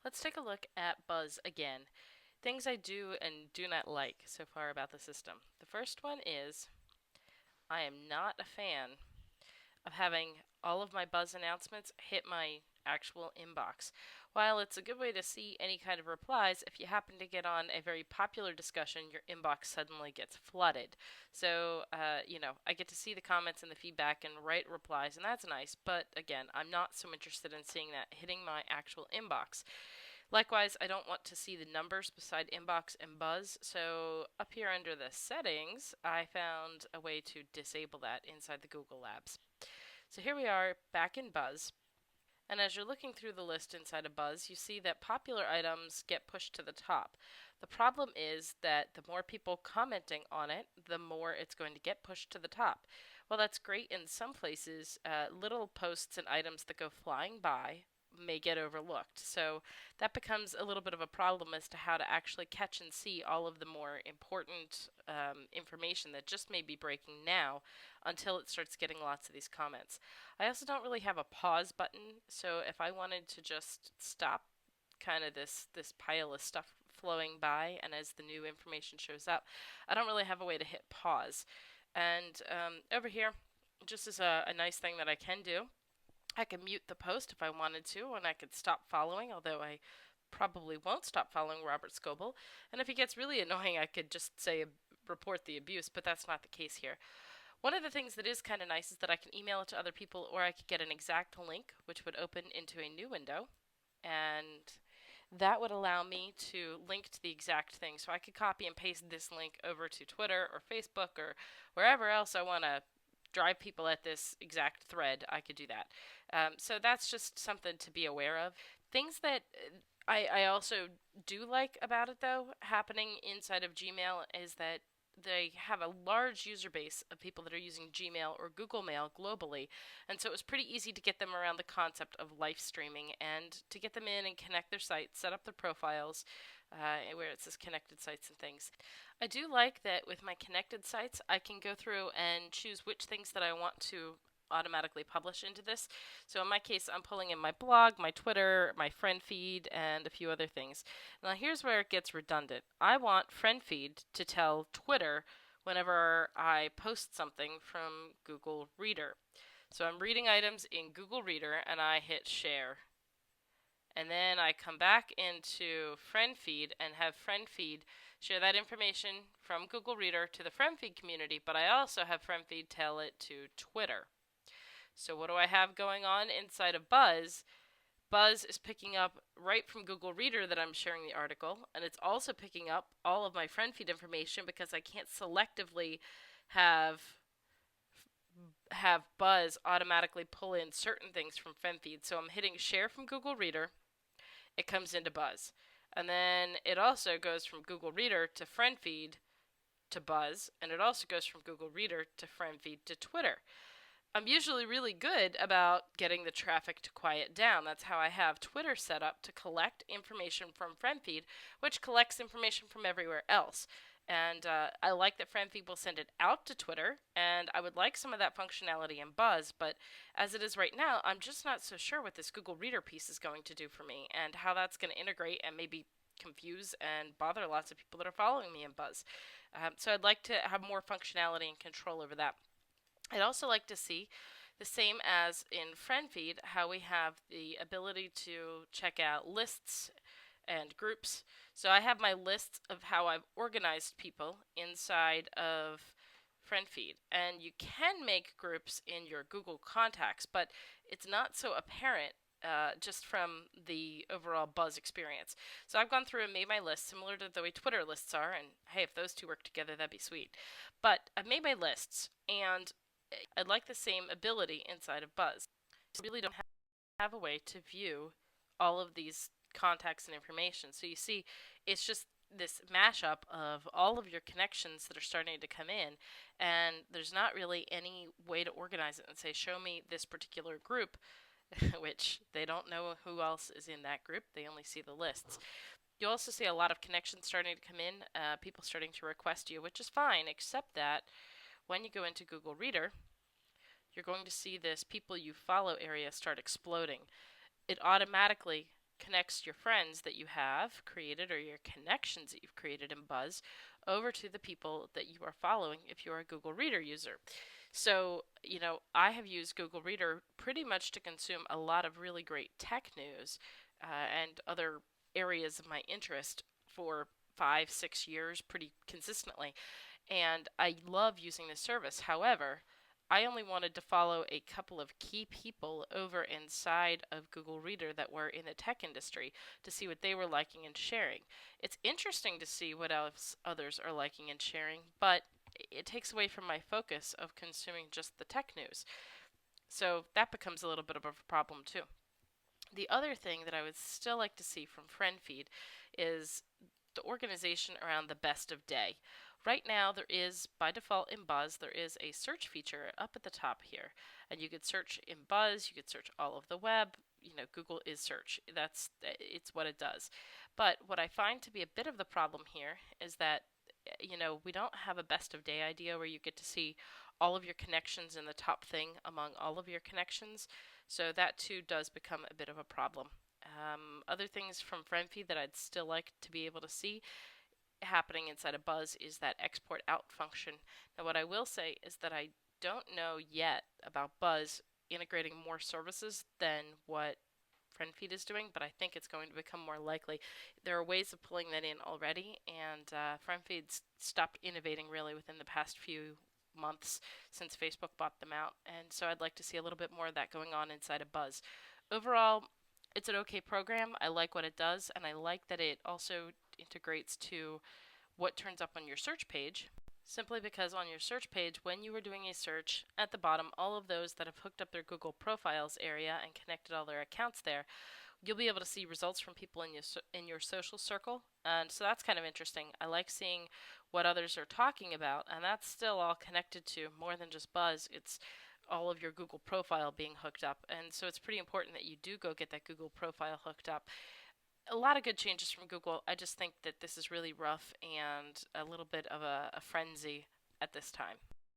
Let's take a look at Buzz again. Things I do and do not like so far about the system. The first one is I am not a fan of having all of my Buzz announcements hit my actual inbox. While it's a good way to see any kind of replies, if you happen to get on a very popular discussion, your inbox suddenly gets flooded. So, I get to see the comments and the feedback and write replies, and that's nice. But again, I'm not so interested in seeing that hitting my actual inbox. Likewise, I don't want to see the numbers beside inbox and buzz, so up here under the settings, I found a way to disable that inside the Google Labs. So here we are back in Buzz, and as you're looking through the list inside of Buzz, you see that popular items get pushed to the top. The problem is that the more people commenting on it, the more it's going to get pushed to the top. Well, that's great in some places. Little posts and items that go flying by may get overlooked. So that becomes a little bit of a problem as to how to actually catch and see all of the more important information that just may be breaking now until it starts getting lots of these comments. I also don't really have a pause button, so if I wanted to just stop kind of this pile of stuff flowing by and as the new information shows up, I don't really have a way to hit pause. And over here, just as a nice thing that I can do, I can mute the post if I wanted to, and I could stop following, although I probably won't stop following Robert Scoble. And if he gets really annoying, I could just say report the abuse, but that's not the case here. One of the things that is kind of nice is that I can email it to other people, or I could get an exact link, which would open into a new window, and that would allow me to link to the exact thing. So I could copy and paste this link over to Twitter or Facebook or wherever else I want to drive people at this exact thread. I could do that. So that's just something to be aware of. Things that I also do like about it, though, happening inside of Gmail is that they have a large user base of people that are using Gmail or Google Mail globally. And so it was pretty easy to get them around the concept of live streaming and to get them in and connect their sites, set up their profiles, where it says connected sites and things. I do like that with my connected sites, I can go through and choose which things that I want to automatically publish into this. So in my case, I'm pulling in my blog, my Twitter, my friend feed, and a few other things. Now here's where it gets redundant. I want friend feed to tell Twitter whenever I post something from Google Reader. So I'm reading items in Google Reader and I hit share. And then I come back into friend feed and have friend feed share that information from Google Reader to the friend feed community, but I also have friend feed tell it to Twitter. So what do I have going on inside of Buzz? Buzz is picking up right from Google Reader that I'm sharing the article, and it's also picking up all of my friend feed information because I can't selectively have Buzz automatically pull in certain things from friend feed. So I'm hitting share from Google Reader, it comes into Buzz. And then it also goes from Google Reader to friend feed to Buzz, and it also goes from Google Reader to friend feed to Twitter. I'm usually really good about getting the traffic to quiet down. That's how I have Twitter set up to collect information from FriendFeed, which collects information from everywhere else. And I like that FriendFeed will send it out to Twitter, and I would like some of that functionality in Buzz, but as it is right now, I'm just not so sure what this Google Reader piece is going to do for me and how that's going to integrate and maybe confuse and bother lots of people that are following me in Buzz. So I'd like to have more functionality and control over that. I'd also like to see the same as in FriendFeed, how we have the ability to check out lists and groups. So I have my list of how I've organized people inside of FriendFeed. And you can make groups in your Google contacts, but it's not so apparent just from the overall Buzz experience. So I've gone through and made my list similar to the way Twitter lists are, and hey, if those two work together, that'd be sweet. But I've made my lists, and I'd like the same ability inside of Buzz. You really don't have a way to view all of these contacts and information. So you see, it's just this mashup of all of your connections that are starting to come in, and there's not really any way to organize it and say, show me this particular group, which they don't know who else is in that group. They only see the lists. You also see a lot of connections starting to come in, people starting to request you, which is fine, except that when you go into Google Reader, you're going to see this people you follow area start exploding. It automatically connects your friends that you have created or your connections that you've created in Buzz over to the people that you are following if you're a Google Reader user. So, I have used Google Reader pretty much to consume a lot of really great tech news and other areas of my interest for 5, 6 years pretty consistently. And I love using this service. However, I only wanted to follow a couple of key people over inside of Google Reader that were in the tech industry to see what they were liking and sharing. It's interesting to see what else others are liking and sharing, but it takes away from my focus of consuming just the tech news. So that becomes a little bit of a problem too. The other thing that I would still like to see from FriendFeed is the organization around the best of day. Right now, there is, by default in Buzz, there is a search feature up at the top here. And you could search in Buzz, you could search all of the web. Google is search. It's what it does. But what I find to be a bit of the problem here is that, we don't have a best of day idea where you get to see all of your connections in the top thing among all of your connections. So that too does become a bit of a problem. Other things from FriendFeed that I'd still like to be able to see happening inside of Buzz is that export out function. Now, what I will say is that I don't know yet about Buzz integrating more services than what FriendFeed is doing, but I think it's going to become more likely. There are ways of pulling that in already, and FriendFeed's stopped innovating really within the past few months since Facebook bought them out, and so I'd like to see a little bit more of that going on inside of Buzz. Overall, it's an okay program. I like what it does, and I like that it also integrates to what turns up on your search page. Simply because on your search page, when you are doing a search, at the bottom, all of those that have hooked up their Google Profiles area and connected all their accounts there, you'll be able to see results from people in your social circle, and so that's kind of interesting. I like seeing what others are talking about, and that's still all connected to more than just Buzz. It's all of your Google profile being hooked up, and so it's pretty important that you do go get that Google profile hooked up. A lot of good changes from Google. I just think that this is really rough and a little bit of a frenzy at this time.